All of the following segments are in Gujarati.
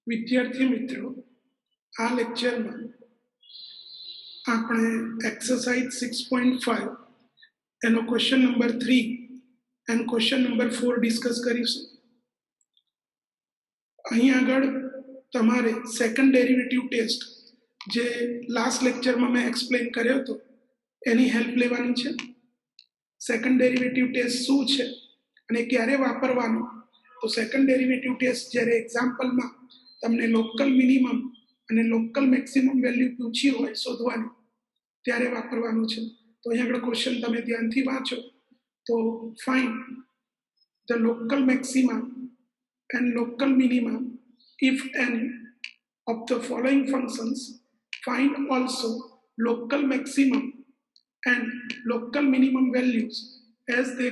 विद्यार्थी मित्रों, आ लेक्चर में આપણે एक्सरसाइज 6.5 એનો question number 3 and question number 4 discuss કરીશું. અહીં આગળ તમારે સેકન્ડ ડેરિવેટિવ ટેસ્ટ જે લાસ્ટ લેક્ચરમાં મેં એક્સપ્લેન કર્યો હતો એની હેલ્પ લેવાની છે. સેકન્ડ ડેરિવેટિવ ટેસ્ટ શું છે અને ક્યારે વાપરવાનો? તો સેકન્ડ ડેરિવેટિવ ટેસ્ટ જ્યારે એક્ઝામ્પલમાં તમને લોકલ મિનિમમ અને લોકલ મેક્સિમમ વેલ્યુ પૂછી હોય શોધવાની ત્યારે વાપરવાનું છે. તો અહીં આગળ ક્વેશ્ચન તમે ધ્યાનથી વાંચો તો find the local maxima and local minima if any of the following functions, find also local maximum and local minimum values as the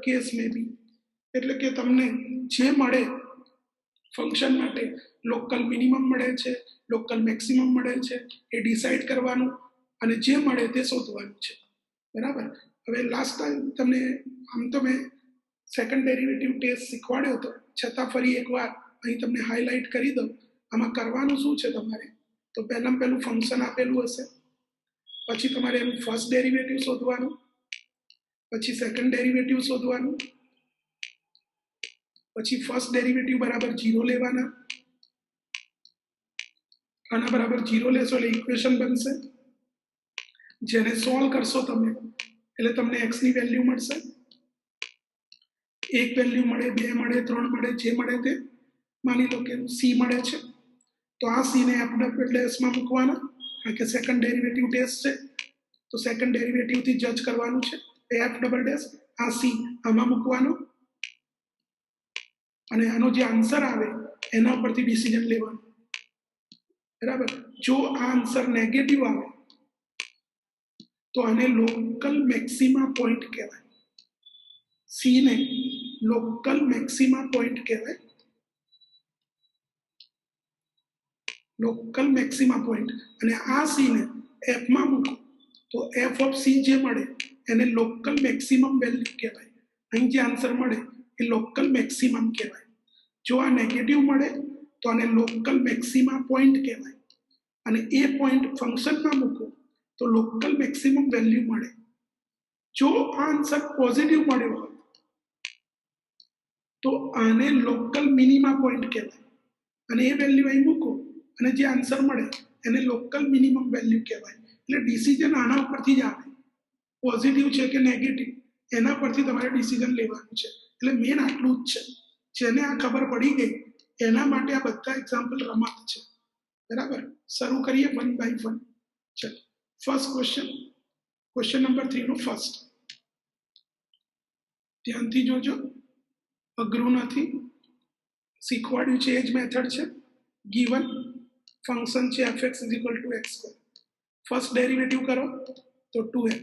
case may be. એટલે કે તમને જે મળે ફંક્શન માટે લોકલ મિનિમમ મળે છે, લોકલ મેક્સિમમ મળે છે, એ ડિસાઇડ કરવાનું અને જે મળે તે શોધવાનું છે. બરાબર. હવે લાસ્ટ ટાઈમ તમને આમ તો મેં સેકન્ડ ડેરિવેટિવ ટેસ્ટ શીખવાડ્યો હતો, છતાં ફરી એકવાર અહીં તમને હાઇલાઇટ કરી દઉં. આમાં કરવાનું શું છે તમારે? તો પહેલાં પહેલું ફંક્શન આપેલું હશે, પછી તમારે એનું ફર્સ્ટ ડેરિવેટિવ શોધવાનું, પછી સેકન્ડ ડેરિવેટિવ શોધવાનું, પછી ફર્સ્ટ ડેરિવેટિવ બરાબર 0 લેવાના, આના બરાબર 0 લેશો એટલે ઇક્વેશન બનશે, જેને સોલ્વ કરશો તમે એટલે તમને x ની વેલ્યુ મળશે. એક વેલ્યુ મળે, 2 મળે, 3 મળે, જે મળે તે. માની લો કે c મળે છે તો આ c ને f' માં મૂકવાના, કારણ કે સેકન્ડ ડેરિવેટિવ ટેસ્ટ છે તો સેકન્ડ ડેરિવેટિવ થી જજ કરવાનું છે. f', આ c આમાં મૂકવાનો અને આનો જે આન્સર આવે એના પરથી ડિસિઝન લેવાનું. બરાબર. જો આ આન્સર નેગેટિવ આવે તો આને લોકલ મેક્સિમા પોઈન્ટ કહેવાય. સી ને લોકલ મેક્સિમા પોઈન્ટ કહેવાય. Local maxima point. અને આ સી ને એફ માં મૂકો તો એફ ઓફ સી જે મળે એને લોકલ મેક્સિમમ વેલ્યુ કહેવાય. અહીં જે આન્સર મળે એ લોકલ મેક્સિમમ કહેવાય. જો આ નેગેટિવ મળે તો આને લોકલ મેક્સિમા પોઈન્ટ કહેવાય અને એ પોઈન્ટ ફંક્શનમાં મૂકો તો લોકલ મેક્સિમમ વેલ્યુ મળે. જો આ આન્સર પોઝિટિવ મળ્યો હોય તો આને લોકલ મિનિમા પોઈન્ટ કહેવાય અને એ વેલ્યુ અહીં મૂકો અને જે આન્સર મળે એને લોકલ મિનિમમ વેલ્યુ કહેવાય. એટલે ડિસિઝન આના ઉપરથી જ આવે, પોઝિટિવ છે કે નેગેટિવ એના પરથી તમારે ડિસિઝન લેવાનું છે. એટલે મેન આટલું જ છે. જેને આ ખબર પડી ગઈ એના માટે આ બધા એક્ઝામ્પલ રમત છે. બરાબર. શરૂ કરીએ 1 by 1. ચલો, ફર્સ્ટ ક્વેશ્ચન નંબર 3 નો ફર્સ્ટ. ધ્યાનથી જોજો, અઘરું નથી, શીખવાડ્યું છે એ જ મેથડ છે. ગીવન ફંક્શન છે fx = x². ફર્સ્ટ ડેરિવેટિવ કરો તો 2x,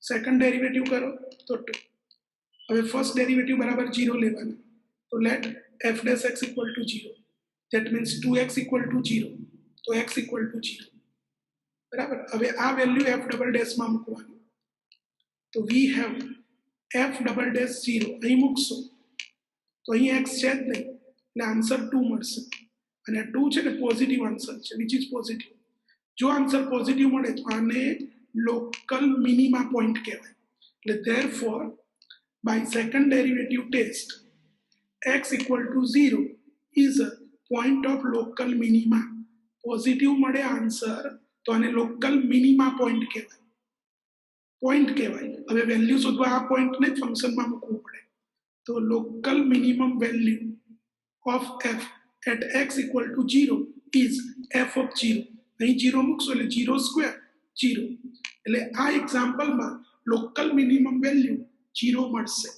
સેકન્ડ ડેરિવેટિવ કરો તો 2. હવે ફર્સ્ટ ડેરિવેટિવ બરાબર 0 લેવાના, તો late f'(x) = 0. that means 2x = 0, તો x = 0. બરાબર. હવે આ વેલ્યુ f' માં મૂકવાની, તો વી હેવ f'(0) અહીં મૂકશો તો અહીં x છે જ નહીં એટલે આન્સર 2 મળશે. અને 2 છે ને પોઝિટિવ આન્સર છે, વિચ ઇઝ પોઝિટિવ. જો આન્સર પોઝિટિવ મળે તો આને લોકલ મિનિમા પોઈન્ટ કહેવાય. એટલે therefore by second derivative test x = 0 is a point of local minima. Positive મળે આન્સર તો આને લોકલ મિનિમા પોઈન્ટ કહેવાય. હવે વેલ્યુ શોધવા આ પોઈન્ટને ફંક્શનમાં મૂકવું પડે. તો local minimum value of f at x = 0 is f of 0. અહીં 0 મૂકશો એટલે 0² 0. એટલે આ એક્ઝામ્પલમાં લોકલ મિનિમમ વેલ્યુ 0 મળશે.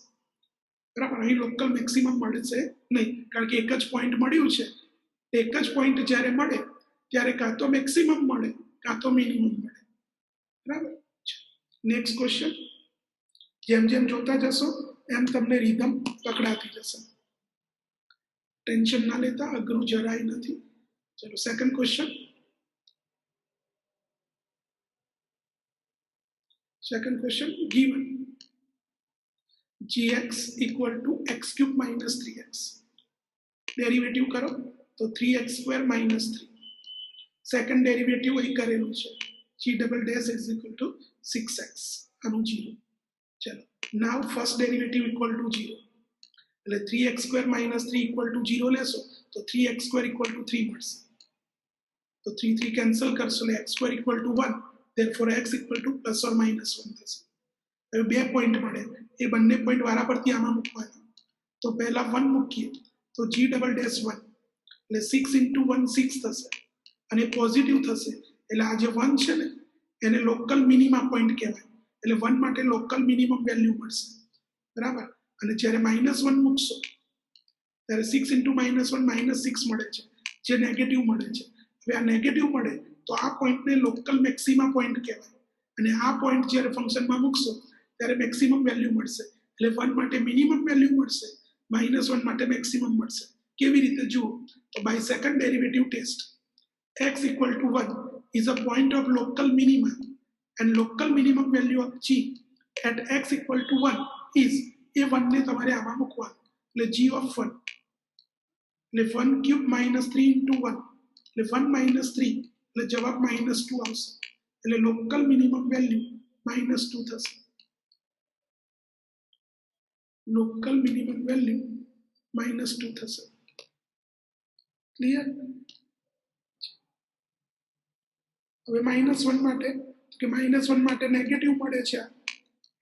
બરાબર. અહીં લોકલ મેક્સિમમ મળશે નહીં, કારણ કે એક જ પોઈન્ટ મળ્યું છે. એક જ પોઈન્ટ જ્યારે મળે ત્યારે કાં તો મેક્સિમમ મળે કાં તો મિનિમમ મળે. બરાબર. Next question. જેમ જેમ જોતા જશો એમ તમને રીધમ પકડાતી જશે. ટેન્શન ના લેતા, અઘરું જરાય નથી. ચલો, second question. Second question given gx = x³ - 3x. Derivative करो तो 3x² - 3 सेकंड डेरिवेटिव वही करेलू है g double dash is equal to 6x अनु 0 चलो now first derivative equal to 0 એટલે 3x² - 3 इक्वल टू 0 लेशो तो 3x² इक्वल टू 3 મળશે तो 3 3 कैंसल करशो એટલે x² equal to 1 therefore x equal to plus और माइनस 1 થશે હવે બે પોઈન્ટ મળે એ બંને પોઈન્ટ વારા પરથી આમાં મૂકવાના તો પહેલા 1 મૂકીએ તો g ડબલ ડેશ 1 એટલે 6 * 1 6 થશે અને પોઝિટિવ થશે એટલે આ જે 1 છે ને એને લોકલ મિનિમા પોઈન્ટ કહેવાય એટલે 1 માટે લોકલ મિનિમમ વેલ્યુ મળશે બરાબર અને જ્યારે -1 મૂકશો ત્યારે 6 * -1 -6 મળે છે જે નેગેટિવ મળે છે હવે આ નેગેટિવ મળે તો આ પોઈન્ટને લોકલ મેક્સિમા પોઈન્ટ કહેવાય અને આ પોઈન્ટ જ્યારે ફંક્શનમાં મૂકશો ત્યારે મેક્સિમમ વેલ્યુ મળશે એટલે 1 માટે મિનિમમ વેલ્યુ મળશે -1 માટે મેક્સિમમ મળશે કેવી રીતે જુઓ તો by second derivative test x equal to 1 is a point of local minima and local minimum value of g at x equal to 1 is a 1 ને તમારે આમાં મૂકવાનું એટલે g of 1 એટલે 1 cube -3 into 1 એટલે 1 - 3 એટલે જવાબ -2 આવશે એટલે local minimum value -2 થશે local minimum value -2 થશે ક્લિયર હવે -1 માટે કે -1 માટે નેગેટિવ મળે છે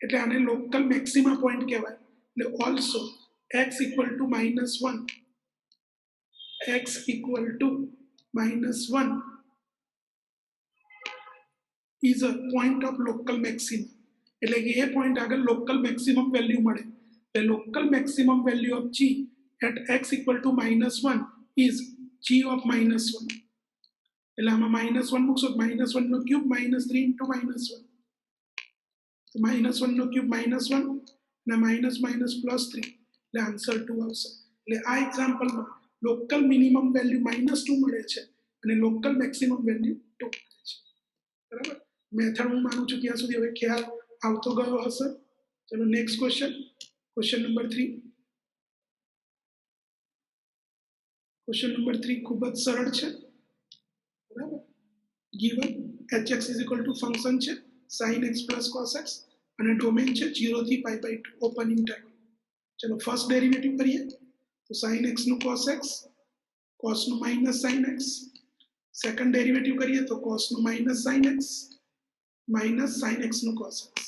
એટલે આને લોકલ મેક્સિમા પોઈન્ટ કહેવાય એટલે also x equal to -1 x equal to -1 is a point of local maximum એટલે કે એ પોઈન્ટ આગળ લોકલ મેક્સિમમ વેલ્યુ મળે એટલે local maximum value of g at x equal to -1 is g of -1 એટલે આમાં -1 મૂકશો -1 નો ક્યુબ -3 into -1 તો -1 નો ક્યુબ -1 અને માઇનસ +3 એટલે આન્સર 2 આવશે એટલે આ એક્ઝામ્પલમાં લોકલ મિનિમમ વેલ્યુ -2 મળે છે અને લોકલ મેક્સિમમ વેલ્યુ 2 મળે છે બરાબર મેથડ હું માનું છું ત્યાં સુધી હવે ખ્યાલ આવતો ગયો હશે ચલો next question number 3 question number 3 ખૂબ જ સરળ છે બરાબર given hx is equal to function છે sin x plus cos x અને ડોમેન છે 0 થી π/2 ઓપન ઇન્ટરવલ ચલો ફર્સ્ટ ડેરિવેટિવ કરીએ તો sin x નું cos x cos નું minus sin x second derivative કરીએ તો cos નું માઈનસ sin x નું cos x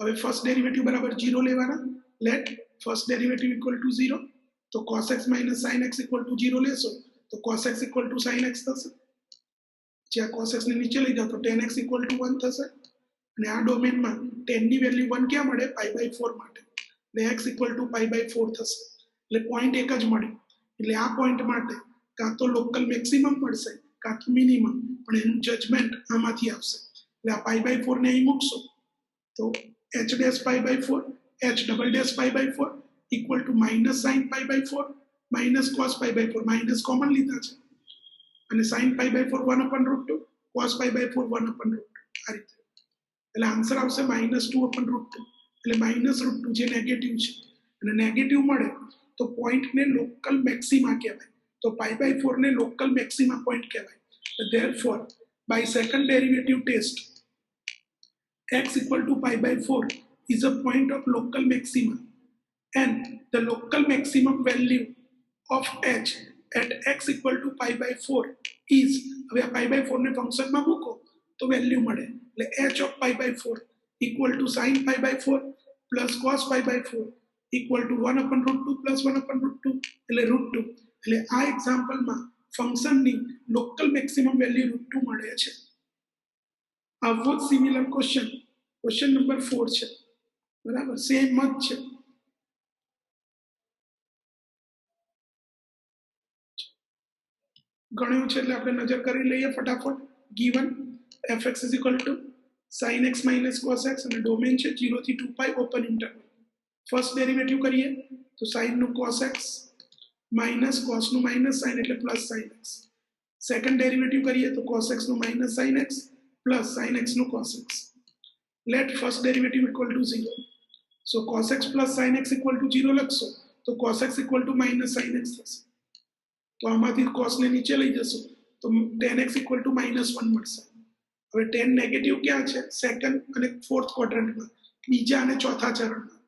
હવે ફર્સ્ટ ડેરિવેટિવ બરાબર 0 લેવાના let first derivative equal to 0 તો cos x - sin x equal to 0 લેશો તો cos x equal to sin x થશે જ્યાં cos x ને નીચે લઈ જાઓ તો tan x ઇક્વલ ટુ 1 થશે અને આ ડોમેનમાં tan ની વેલ્યુ 1 ક્યાં મળે π/4 માટે એટલે x ઇક્વલ ટુ π/4 થશે એટલે પોઈન્ટ એક જ મળે એટલે આ પોઈન્ટ માટે કાં તો લોકલ મેક્સિમમ મળશે કાં તો મિનિમમ પણ એનું જજમેન્ટ આમાંથી આવશે એટલે આ π/4 ને અહીં મૂકશો તો h dash π/4 h double dash π/4 equal to -sin π/4 -cos π/4 minus common લીધા છે અને sin π/4 1/√2 cos π/4 1/√2 આ રીતે એટલે આન્સર આવશે -2/√2 એટલે -√2 જે નેગેટિવ છે અને નેગેટિવ મળે તો પોઈન્ટને લોકલ મેક્સિમા કહેવાય તો π/4 ને લોકલ મેક્સિમા પોઈન્ટ કહેવાય therefore by second derivative test x equal to π/4 is a point of local maxima and the local maximum value of h at x equal to π/4 is હવે આ π/4 ને ફંક્શનમાં મૂકો તો વેલ્યુ મળે એટલે h of π/4 equal to sin π/4 plus cos π/4 equal to 1/√2 plus 1/√2 એટલે √2 એટલે આ એક્ઝામ્પલમાં ફંક્શનની લોકલ મેક્સિમમ વેલ્યુ √2 મળે છે આવો જ સિમિલર ક્વેશ્ચન નંબર 4 છે બરાબર સેમ જ છે ગણ્યું છે એટલે આપણે નજર કરી લઈએ ફટાફટ given fx is equal to sin x minus cos x અને ડોમેન છે 0 થી 2π ઓપન ઇન્ટરવલ ફર્સ્ટ ડેરિવેટિવ કરીએ તો sin નું cos x માઈનસ cos નું માઈનસ sin એટલે plus sin x second derivative કરીએ તો cos x નું minus sin x plus sin x નું cos x let first derivative equal to 0 so cos x plus sin x equal to 0 લખશો તો cos x equal to minus sin x થશે तो आमांथी cos ने नीचे लई जशो तो tan x इक्वल टू -1 મળશે। હવે tan નેગેટિવ ક્યાં છે? સેકન્ડ અને ફોર્થ ક્વોડ્રન્ટમાં, બીજા અને ચોથા ચરણમાં,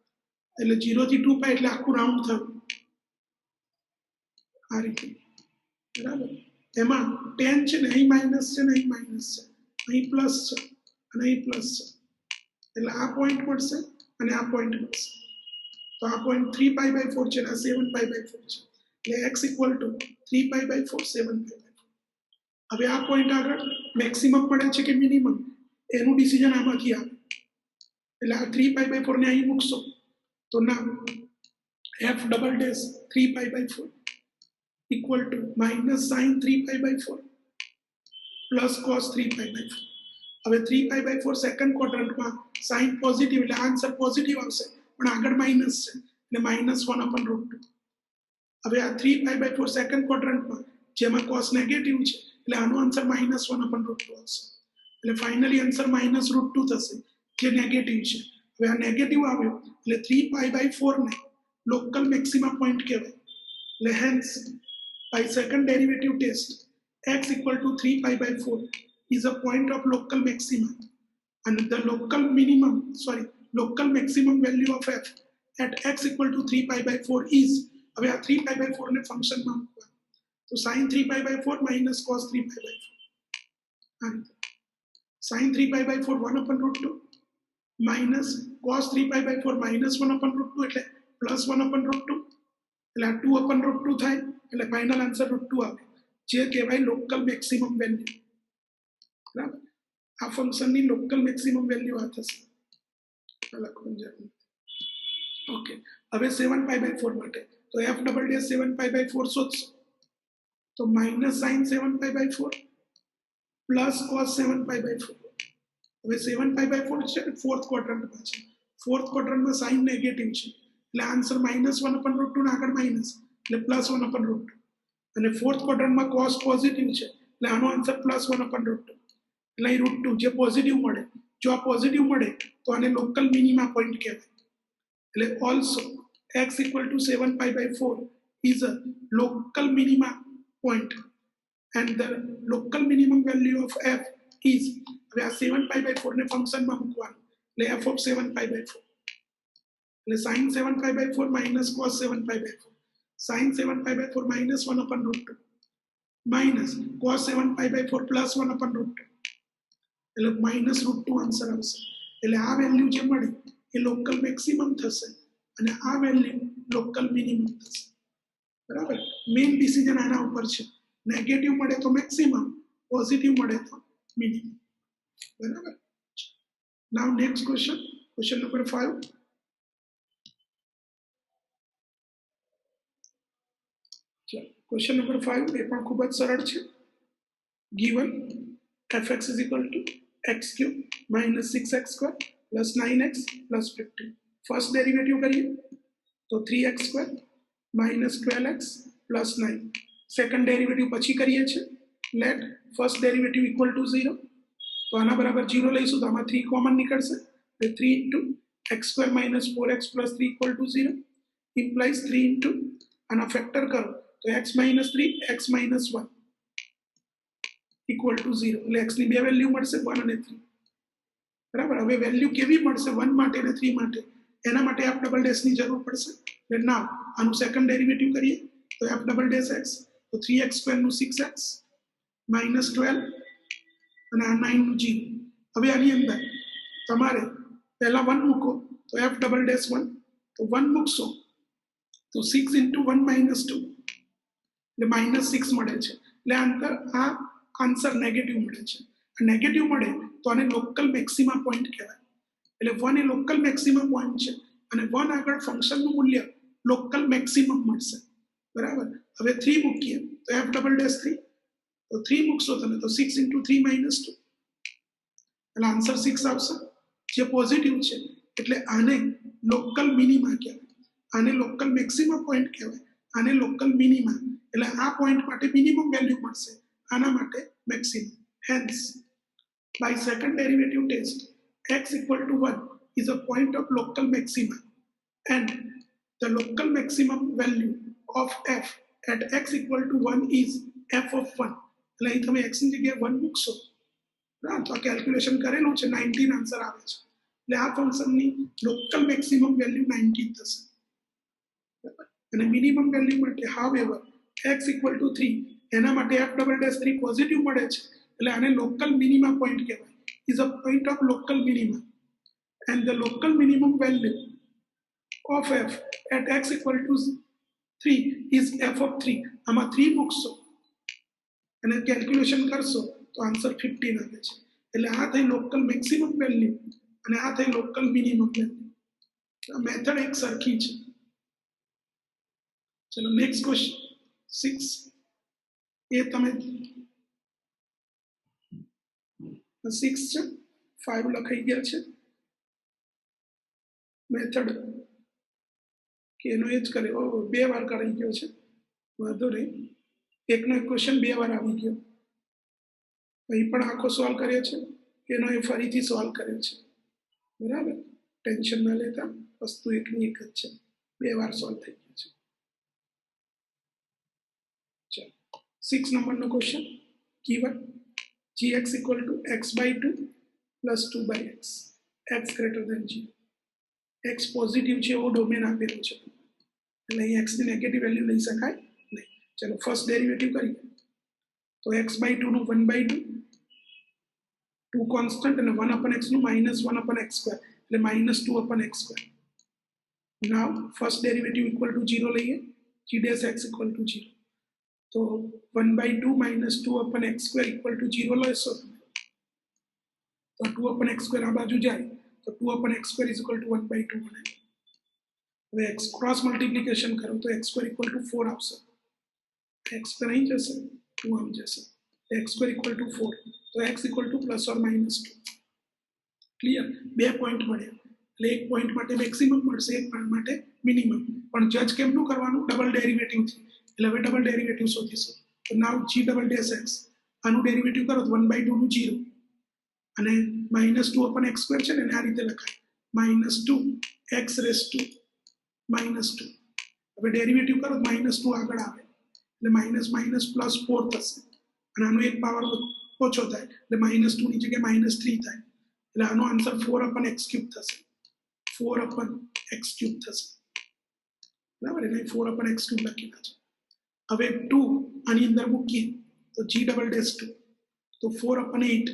એટલે 0 થી 2 પાઈ એટલે આખું રાઉન્ડ થયું આ રીતે, બરાબર। એમાં tan છે ને અહીં માઇનસ છે ને અહીં માઇનસ છે, અહીં પ્લસ છે અને અહીં પ્લસ છે, એટલે આ પોઈન્ટ મળશે અને આ પોઈન્ટ મળશે। તો આ પોઈન્ટ 3π/4 છે અને આ 7π/4 છે, એટલે x ઇક્વલ ટુ 3π/4 7π/4। હવે આ પોઈન્ટ આગળ મેક્સિમમ મળે છે કે મિનિમમ એનું ડિસિઝન આમાંથી આવે, એટલે આ 3π/4 ને અહીં મૂકશો તો ના f double dash 3π/4 equal to minus sine 3π/4 plus cos 3π/4। હવે 3π/4 સેકન્ડ ક્વોડ્રન્ટમાં સાઇન પોઝિટિવ એટલે આન્સર પોઝિટિવ આવશે, પણ આગળ માઇનસ છે એટલે -1/√2। હવે આ 3π/4 સેકન્ડ ક્વોડ્રન્ટમાં જેમાં કોસ નેગેટિવ છે એટલે આનો આન્સર -1/√2 આવશે, એટલે ફાઇનલી આન્સર -√2 થશે જે નેગેટિવ છે। હવે આ નેગેટિવ આવ્યો એટલે 3π/4 ને લોકલ મેક્સિમા પોઈન્ટ કહેવાય, એટલે hence by second derivative test x equal to 3π/4 is a point of local maximum and the local maximum value of f at x equal to 3π/4 is, હવે આ 3π/4 ને ફંક્શનમાં મૂકવા તો sin 3π/4 minus cos 3π/4 આ રીતે, sin 3π/4 1/√2 minus cos 3π/4 -1/√2 એટલે +1/√2, એટલે આ 2/√2 થાય, એટલે ફાઇનલ આન્સર √2 આવે જે કહેવાય લોકલ મેક્સિમમ વેલ્યુ, બરાબર। આ ફંક્શનની લોકલ મેક્સિમમ વેલ્યુ આ થશે, લખવાનું જરૂર ઓકે। હવે 7π/4 માટે તો f ડબલ ડેશ 7π/4 શોધશો તો માઇનસ સાઇન 7π/4 પ્લસ કોસ 7π/4। હવે 7π/4 છે ફોર્થ ક્વોડ્રન્ટમાં છે, ફોર્થ ક્વોડ્રન્ટમાં સાઇન નેગેટિવ છે એટલે આન્સર -1/√2 ને આગળ માઇનસ એટલે +1/√2, અને ફોર્થ ક્વોડ્રન્ટમાં કોસ પોઝિટિવ છે એટલે આનો આન્સર +1/√2, એટલે અહીં √2 જે પોઝિટિવ મળે, જો આ પોઝિટિવ મળે તો આને લોકલ મિનિમા પોઈન્ટ કહેવાય, એટલે also x equal to 7π/4 is a local minima point and the local minimum value of f is, હવે આ 7π/4 ને ફંક્શનમાં મૂકવાનું એટલે f of 7π/4 એટલે sin 7π/4 minus cos 7π/4 sin 7π/4 -1/√2 minus cos 7π/4 +1/√2 એટલે -√2 આન્સર આવશે, એટલે આ વેલ્યુ જે મળી એ લોકલ મેક્સિમમ થશે અને આ વેલ્યુ લોકલ મિનિમમ થશે, બરાબર। મેઇન ડિસિઝન આના ઉપર છે, નેગેટિવ મળે તો મેક્સિમમ, પોઝિટિવ મળે તો મિનિમમ, બરાબર। Now next question number 5। Question number 5 એ પણ ખૂબ જ સરળ છે। given fx is equal to x³ minus 6x² plus 9x plus 15, first derivative કરીએ તો 3x² minus 12x plus 9, second derivative પછી કરીએ છીએ, let first derivative equal to 0 તો આના બરાબર 0 લઈશું તો આમાં 3 કોમન નીકળશે એટલે 3 into x² minus 4x plus 3 equal to 0 implies 3 into આના ફેક્ટર કરો તો x minus 3 x minus 1 equal to 0, એટલે x ની બે વેલ્યુ મળશે 1 અને 3, બરાબર। હવે વેલ્યુ કેવી મળશે 1 માટે અને 3 માટે, એના માટે f ડબલ ડેશ ની જરૂર પડશે, એટલે નાવ આનું સેકન્ડ ડેરિવેટિવ કરીએ તો f ડબલ ડેશ x તો 3x² નું 6x minus 12 અને આ 9 નું 0। હવે આની અંદર તમારે પહેલા 1 મૂકો તો f ડબલ ડેશ 1 તો 1 મૂકશો તો 6 into 1 minus 2 એટલે -6 મળે છે, એટલે આ આન્સર નેગેટિવ મળે છે, નેગેટિવ મળે તો આને લોકલ મેક્સિમા પોઈન્ટ કહેવાય, એટલે 1 એ લોકલ મેક્સિમમ પોઈન્ટ છે અને 1 આગળ ફંક્શનનું મૂલ્ય લોકલ મેક્સિમમ મળશે, બરાબર। હવે 3 મૂકીએ તો f ડબલ ડેશ 3 તો 3 મૂકશો તમે તો 6 into 3 minus 2 એટલે આન્સર 6 આવશે જે પોઝિટિવ છે, એટલે આને લોકલ મિનિમા કહેવાય, આને લોકલ મેક્સિમમ પોઈન્ટ કહેવાય, આને લોકલ મિનિમા, એટલે આ પોઈન્ટ માટે મિનિમમ વેલ્યુ મળશે, આના માટે maximum, hence by second derivative test x equal to 1 is a point of local maxima and the local maximum value of f at x equal to 1 is f of 1 એટલે અહીં તમે x ની જગ્યાએ 1 મૂકશો બરાબર તો આ કેલ્ક્યુલેશન કરેલું છે 19 આન્સર આવે છે એટલે આ ફંક્શનની લોકલ મેક્સિમમ વેલ્યુ 19 થશે અને મિનિમમ વેલ્યુ માટે હાવેવર x equal to 3 એના માટે f ડબલ ડેશ 3 પોઝિટિવ મળે છે એટલે આને લોકલ મિનિમા પોઈન્ટ કહેવાય is a point of local minima and the local minimum value of f at x equal to 3 is f of 3 આમાં 3 મૂકશો અને કેલ્ક્યુલેશન કરશો તો આન્સર 15 આવે છે એટલે આ થઈ લોકલ મેક્સિમમ વેલ્યુ અને આ થઈ લોકલ મિનિમમ વેલ્યુ આ મેથડ એક સરખી છે ચલો નેક્સ્ટ ક્વેશ્ચન 6 એ તમે 6 છે 5 લખાઈ ગયા છે મેથડ કે એનો એ જ કર્યો 2 વાર કરાઈ ગયો છે વાંધો નહીં એકનો એક ક્વેશ્ચન 2 વાર આવી ગયો અહીં પણ આખો સોલ્વ કર્યો છે એનો એ ફરીથી સોલ્વ કર્યો છે બરાબર ટેન્શન ના લેતા વસ્તુ એટલી એક જ છે 2 વાર સોલ્વ થઈ ગયો છે ચલો 6 નંબરનો question given gx equal to x by 2 plus 2 by x x greater than 0 x positive છે એવો ડોમેન આપેલું છે એટલે અહીં x ની નેગેટિવ વેલ્યુ લઈ શકાય નહીં ચલો ફર્સ્ટ ડેરિવેટિવ કરીએ તો x by 2 નું 1 by 2 2 કોન્સ્ટન્ટ અને 1 upon x નું -1 upon x સ્ક્વેર એટલે -2 upon x square now first derivative equal to 0 લઈએ g dash x equal to 0 तो 1 by 2 minus 2 upon x square equal to 0 લેશો તો 2 upon x square આ બાજુ જાય તો 2 upon x square is equal to 1 by 2 બને હવે x ક્રોસ મલ્ટીપ્લિકેશન કરો તો x square equal to 4 આવશે x square અહીં જશે 2 આમ જશે x square equal to 4 તો x equal to plus or minus 2 clear બે પોઈન્ટ મળ્યા એટલે એક પોઈન્ટ માટે મેક્સિમમ મળશે એક પોઈન્ટ માટે મિનિમમ પણ જજ કેમનું કરવાનું ડબલ ડેરિવેટિવ થી એટલે હવે ડબલ ડેરિવેટિવ શોધીશું તો નાઉ g ડબલ ડેશ x આનું ડેરિવેટિવ કરો તો 1 by 2 નું 0 અને -2 upon x સ્ક્વેર છે ને આ રીતે લખાય -2 x raised to -2 હવે ડેરિવેટિવ કરો તો -2 આગળ આવે એટલે માઇનસ માઇનસ પ્લસ 4 થશે અને આનો એક પાવર ઓછો થાય એટલે -2 ની જગ્યાએ -3 થાય એટલે આનો આન્સર 4 upon x ક્યુબ થશે 4 upon x ક્યુબ થશે બરાબર એટલે 4 upon x ક્યુબ લખેલા છે હવે 2 આની અંદર મૂકીએ તો g ડબલ ડેશ 2 તો 4 upon 8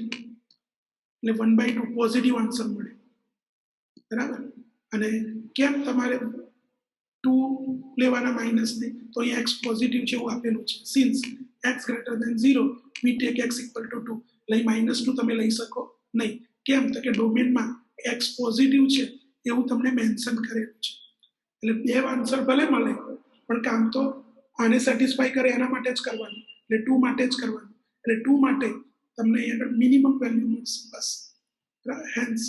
એટલે 1 by 2 પોઝિટિવ આન્સર મળે બરાબર અને કેમ તમારે 2 લેવાના માઇનસ ને તો અહીં x પોઝિટિવ છે એવું આપેલું છે since x greater than 0 we take x equal to 2 એટલે -2 તમે લઈ શકો નહીં કેમ તો કે ડોમેનમાં x પોઝિટિવ છે એવું તમને મેન્શન કરેલું છે એટલે બે આન્સર ભલે મળે પણ કામ તો આને સેટિસ્ફાઈ કરે એના માટે જ કરવાનું એટલે 2 માટે જ કરવાનું એટલે 2 માટે તમને અહીં આગળ મિનિમમ વેલ્યુ મળશે બસ hence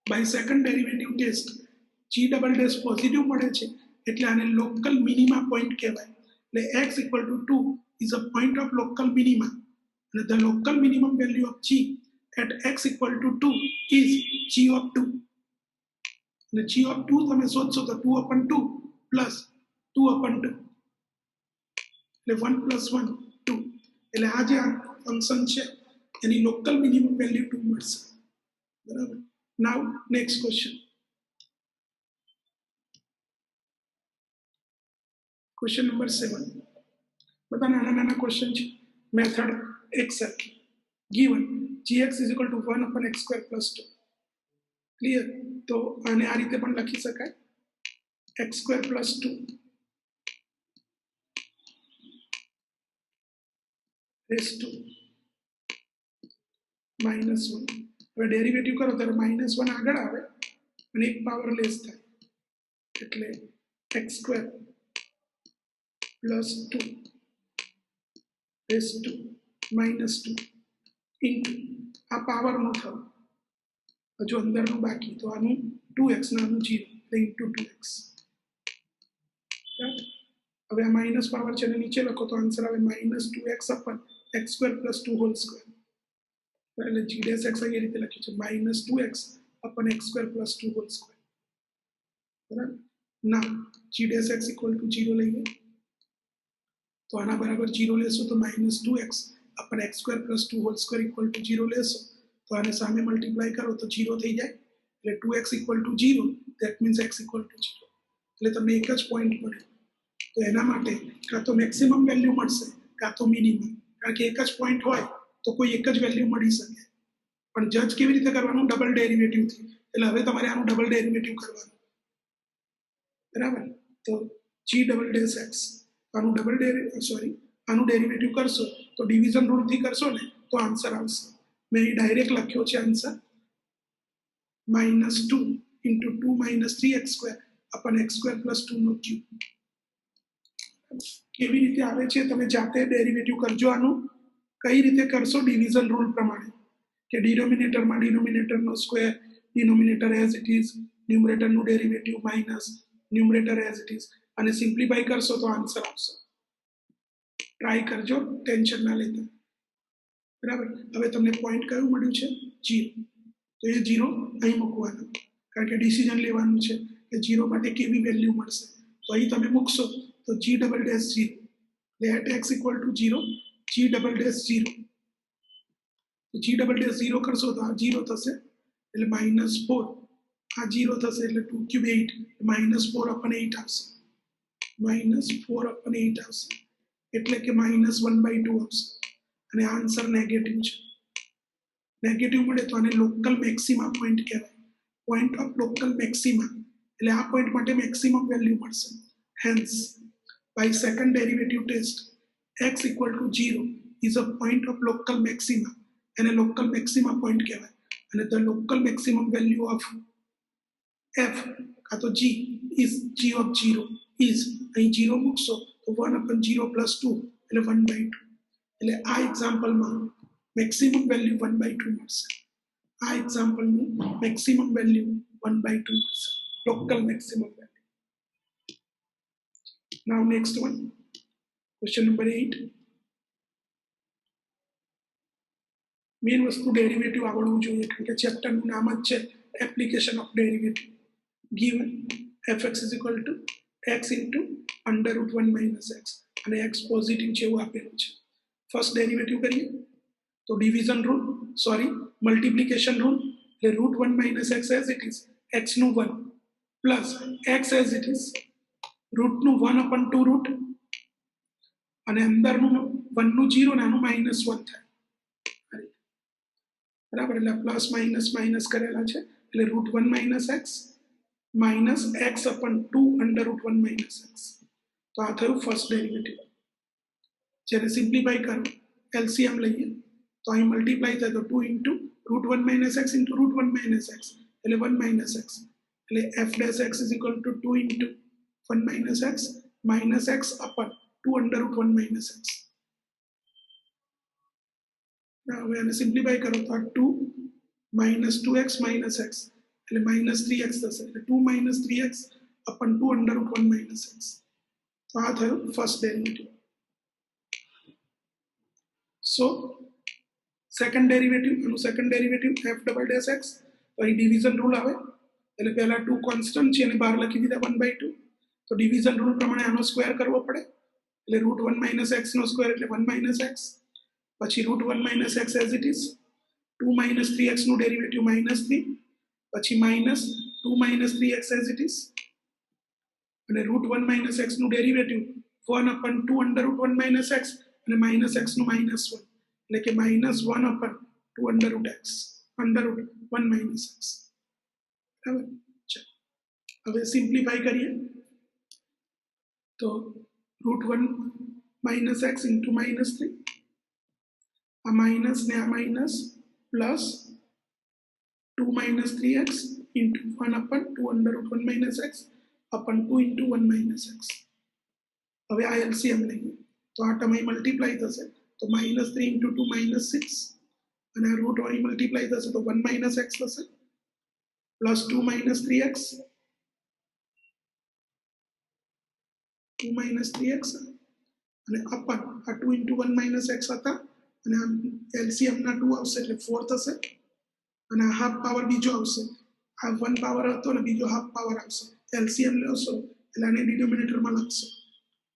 by second derivative test g double dash positive મળે છે એટલે આને લોકલ મિનિમા પોઈન્ટ કહેવાય એટલે x equal to 2 is a point of local minima and the local minimum value of g at x equal to 2 is g of 2 and g of 2 તમે શોધશો તો 2 upon 2 plus 2 upon 2 એટલે 1 plus 1 2 એટલે આ જે ફંક્શન છે એની લોકલ મિનિમમ વેલ્યુ 2 મળશે બરાબર now next question question number 7 બધા નાના નાના ક્વેશ્ચન છે મેથડ એક સરખી given gx is equal to 1 upon x square plus 2 clear તો આને આ રીતે પણ લખી શકાય x square plus 2 raised to -1 હવે ડેરિવેટિવ કરો ત્યારે -1 આગળ આવે અને એક પાવર લેસ થાય એટલે x square plus 2 raised to -2 into આ પાવરનું થયું હજુ અંદરનું બાકી તો આનું 2x નાનું 0 એટલે into 2x હવે આ માઇનસ પાવર છે નીચે લખો તો આન્સર આવે -2x upon x square plus 2 whole square એટલે g dash x આ રીતે લખ્યું છે -2x upon x square plus 2 whole square બરાબર ના g dash x equal to 0 લઈએ तो आना बराबर 0 लेशो तो -2x अपन x² + 2 whole square equal to 0 लेशो तो आने सामे मल्टीप्लाय करो तो 0 થઈ જાય એટલે 2x = 0 ધેટ મીન્સ x = 0 એટલે તમને એક જ પોઈન્ટ મળે તો એના માટે કાં તો મેક્સિમમ વેલ્યુ મળશે કાં તો મિનિમમ કારણ કે એક જ પોઈન્ટ હોય તો કોઈ એક જ વેલ્યુ મળી શકે પણ જજ કેવી રીતે કરવાનું ડબલ ડેરિવેટિવથી એટલે હવે તમારે આનું ડબલ ડેરિવેટિવ કરવાનું બરાબર તો g∬x આનું ડબલ આનું ડેરિવેટિવ કરશો તો ડિવિઝન રૂલથી કરશો ને તો આન્સર આવશે મેં ડાયરેક્ટ લખ્યો છે આન્સર -2 × 2 - 3x² अपन x² + 2 નો ક્યુબ કેવી રીતે આવે છે તમે જાતે ડેરિવેટિવ કરજો આનું કઈ રીતે કરશો ડિવિઝન રૂલ પ્રમાણે કે ડિનોમિનેટરમાં ડિનોમિનેટરનો square denominator as it is ન્યુમરેટરનું derivative minus numerator as it is અને સિમ્પ્લિફાઈ કરશો તો આન્સર આવશે ટ્રાય કરજો ટેન્શન ના લેતા બરાબર હવે તમને પોઈન્ટ કયું મળ્યું છે 0 તો એ 0 અહીં મૂકવાનું કારણ કે ડિસિઝન લેવાનું છે કે 0 માટે કેવી વેલ્યુ મળશે તો અહીં તમે મૂકશો તો g∬0 let x = 0 g∬0 તો g∬0 કરશો તો આ 0 થશે એટલે -4 આ 0 થશે એટલે 2 ³ 8 -4/8 આવશે -4/8 આવશે એટલે કે -1/2 આવશે અને આન્સર નેગેટિવ છે નેગેટિવ મળે તો આને લોકલ મેક્સિમા પોઈન્ટ કહેવાય પોઈન્ટ ઓફ લોકલ મેક્સિમા એટલે આ પોઈન્ટ માટે મેક્સિમમ વેલ્યુ મળશે hence by second derivative test x = 0 is a point of local maxima અને લોકલ મેક્સિમા પોઈન્ટ કહેવાય અને the local maximum value of f કાં તો g is g of 0 is અહીં 0 મૂકશો તો 1/0 + 2 એટલે 1/2 એટલે આ એક્ઝામ્પલમાં મેક્સિમમ વેલ્યુ 1/2 મળશે આ એક્ઝામ્પલનું મેક્સિમમ વેલ્યુ 1/2 મળશે local maximum value now next one question number 8 main વસ્તુ ડેરિવેટિવ આવડવું જોઈએ કારણ કે ચેપ્ટરનું નામ જ છે application of derivative given fx = x * √1 - x અને x પોઝિટિવ છે એવું આપેલું છે ફર્સ્ટ ડેરિવેટિવ કરીએ તો division rule sorry multiplication rule એટલે √1 - x as it is x નું 1 plus x as it is રૂટનું 1/2 રૂટ અને અંદરનું 1 નું 0 નાનું -1 થાય બરાબર એટલે પ્લસ માઇનસ માઇનસ કરેલા છે એટલે √1 - x minus x/2 √1 - x તો આ થયું ફર્સ્ટ ડેરિવેટિવ જ્યારે સિમ્પ્લિફાઈ કરો એલસીએમ લઈએ તો અહીં મલ્ટીપ્લાય થાય તો 2 × √1 - x × √1 - x એટલે 1 - x એટલે f'(x) = 2 × 1 - x minus x/2 √1 - x હવે આને સિમ્પ્લિફાઈ કરો તો આ 2 - 2x - x એટલે -3x થશે એટલે 2 - 3x/2 √1 - x તો આ થયું ફર્સ્ટ ડેરિવેટિવ સો સેકન્ડ ડેરિવેટિવ આનું સેકન્ડ ડેરિવેટિવ f'(x) તો અહીં ડિવિઝન રૂલ આવે એટલે પહેલા 2 કોન્સ્ટન્ટ છે અને બહાર લખી દીધા 1/2 તો ડિવિઝન રૂલ પ્રમાણે આનો સ્ક્વેર કરવો પડે એટલે √1 - x નો સ્ક્વેર એટલે 1 - x પછી √1 - x as it is 2 - 3x નું ડેરિવેટિવ -3 પછી -2 - 3x એઝ ઇટ ઇઝ અને √1 - x નું ડેરિવેટિવ 1/2 √1 - x અને -x નું -1 એટલે કે -1/2 √x √1 - x બરાબર હવે સિમ્પ્લિફાઈ કરીએ તો √1 - x × -3 આ માઇનસ ને આ minus plus 2 - 3x × 1/2 √1 - x upon 2 × 1 - x હવે આ એલસીએમ લઈએ તો આ ટર્મ અહીં મલ્ટીપ્લાય થશે તો -3 × 2 -6 અને આ રૂટ અહીં મલ્ટીપ્લાય થશે તો 1 - x થશે પ્લસ 2 - 3x 2 - 3x અને અપન આ 2 × 1 - x હતા અને આ એલસીએમ ના 2 આવશે એટલે 4 થશે અને આ હાફ પાવર બીજો આવશે આ 1 પાવર હતો ને બીજો હાફ પાવર આવશે એલસીએમ લેશો એટલે આને ડિનોમિનેટરમાં લખશો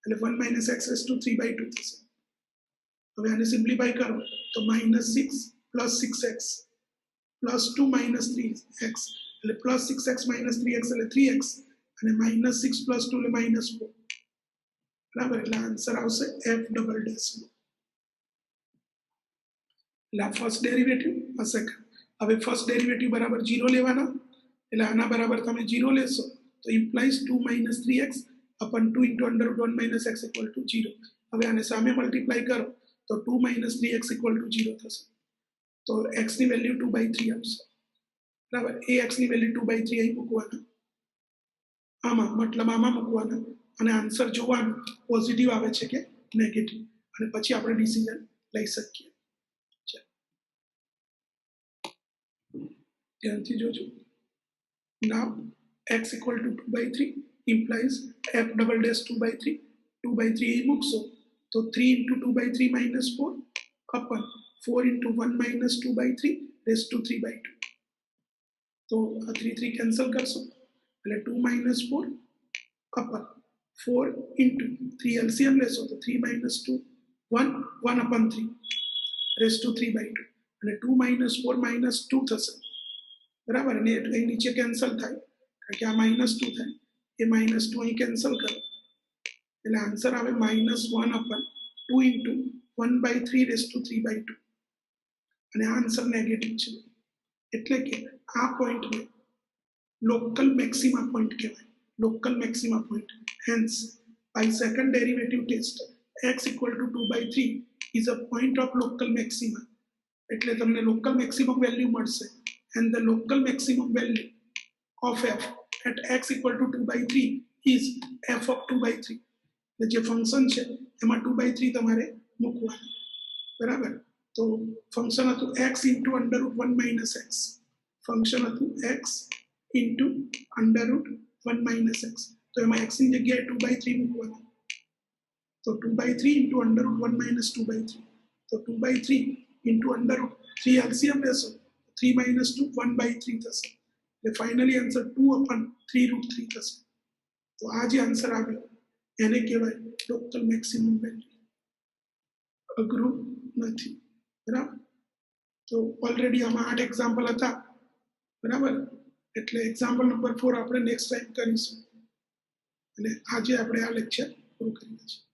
એટલે 1 - x raised to 3/2 થશે. હવે આને સિમ્પ્લિફાય કરો તો -6 + 6x + 2 - 3x એટલે +6x - 3x એટલે 3x અને -6 + 2 એટલે -4. બરાબર, એટલે આન્સર આવશે f ડબલ ડેશ. એટલે આ ફર્સ્ટ ડેરિવેટિવ, આ સેકન્ડ. હવે ફર્સ્ટ ડેરિવેટિવ બરાબર 0 લેવાના, એટલે આના બરાબર તમે 0 લેશો તો ઇમ્પ્લાઇઝ 2 - 3x upon 2 × √1 - x = 0. હવે આને સામે મલ્ટીપ્લાય કરો તો 2 - 3x = 0 થશે. તો x ની વેલ્યુ 2/3 આવશે. બરાબર, એ x ની વેલ્યુ 2/3 અહીં મૂકવાના, આમાં મતલબ આમાં મૂકવાના અને આન્સર જોવાનું પોઝિટિવ આવે છે કે નેગેટિવ, અને પછી આપણે ડિસિઝન લઈ શકીએ. ધ્યાનથી જોજો. નાવ x = 2/3 implies f double dash 2/3. 2/3 અહીં મૂકશો તો 3 × 2/3 - 4 upon 4 × 1 - 2/3 raised to 3/2. તો આ 3 3 કેન્સલ કરશો એટલે 2 - 4 upon 4 × 3 LCM લેશો તો 3 - 2 1 1 upon 3 raised to 3/2 અને 2 - 4 - 2 થશે. બરાબર, અને અહીં નીચે કેન્સલ થાય કારણ કે આ -2 થાય, એ -2 અહીં કેન્સલ કરો એટલે આન્સર આવે -1 upon 2 × 1/3 raised to 3/2 અને આ આન્સર નેગેટિવ છે. એટલે કે આ પોઈન્ટને લોકલ મેક્સિમા પોઈન્ટ કહેવાય, local maxima point. Hence by second derivative test x = 2/3 is a point of local maxima. એટલે તમને લોકલ મેક્સિમમ વેલ્યુ મળશે, and the local maximum value of f at x = 2/3 is f of 2/3. એટલે જે ફંક્શન છે એમાં 2/3 તમારે મૂકવાનું. બરાબર, તો ફંક્શન હતું x × √1 - x, ફંક્શન હતું x × √1 - x. તો એમાં x ની જગ્યાએ 2/3 મૂકવાનું. તો 2/3 × √1 - 2/3, તો 2/3 × √3 LCM લેશો 3 - 2 1/3 થશે. એટલે ફાઇનલી આન્સર 2/3√3 થશે. તો આ જે આન્સર આવ્યો એને કહેવાય લોકલ મેક્સિમમ વેલ્યુ. અઘરું નથી. બરાબર, તો ઓલરેડી આમાં 8 એક્ઝામ્પલ હતા. બરાબર, એટલે એક્ઝામ્પલ નંબર 4 આપણે નેક્સ્ટ ટાઈમ કરીશું. અને આજે આપણે આ લેક્ચર પૂરું કરીએ છીએ.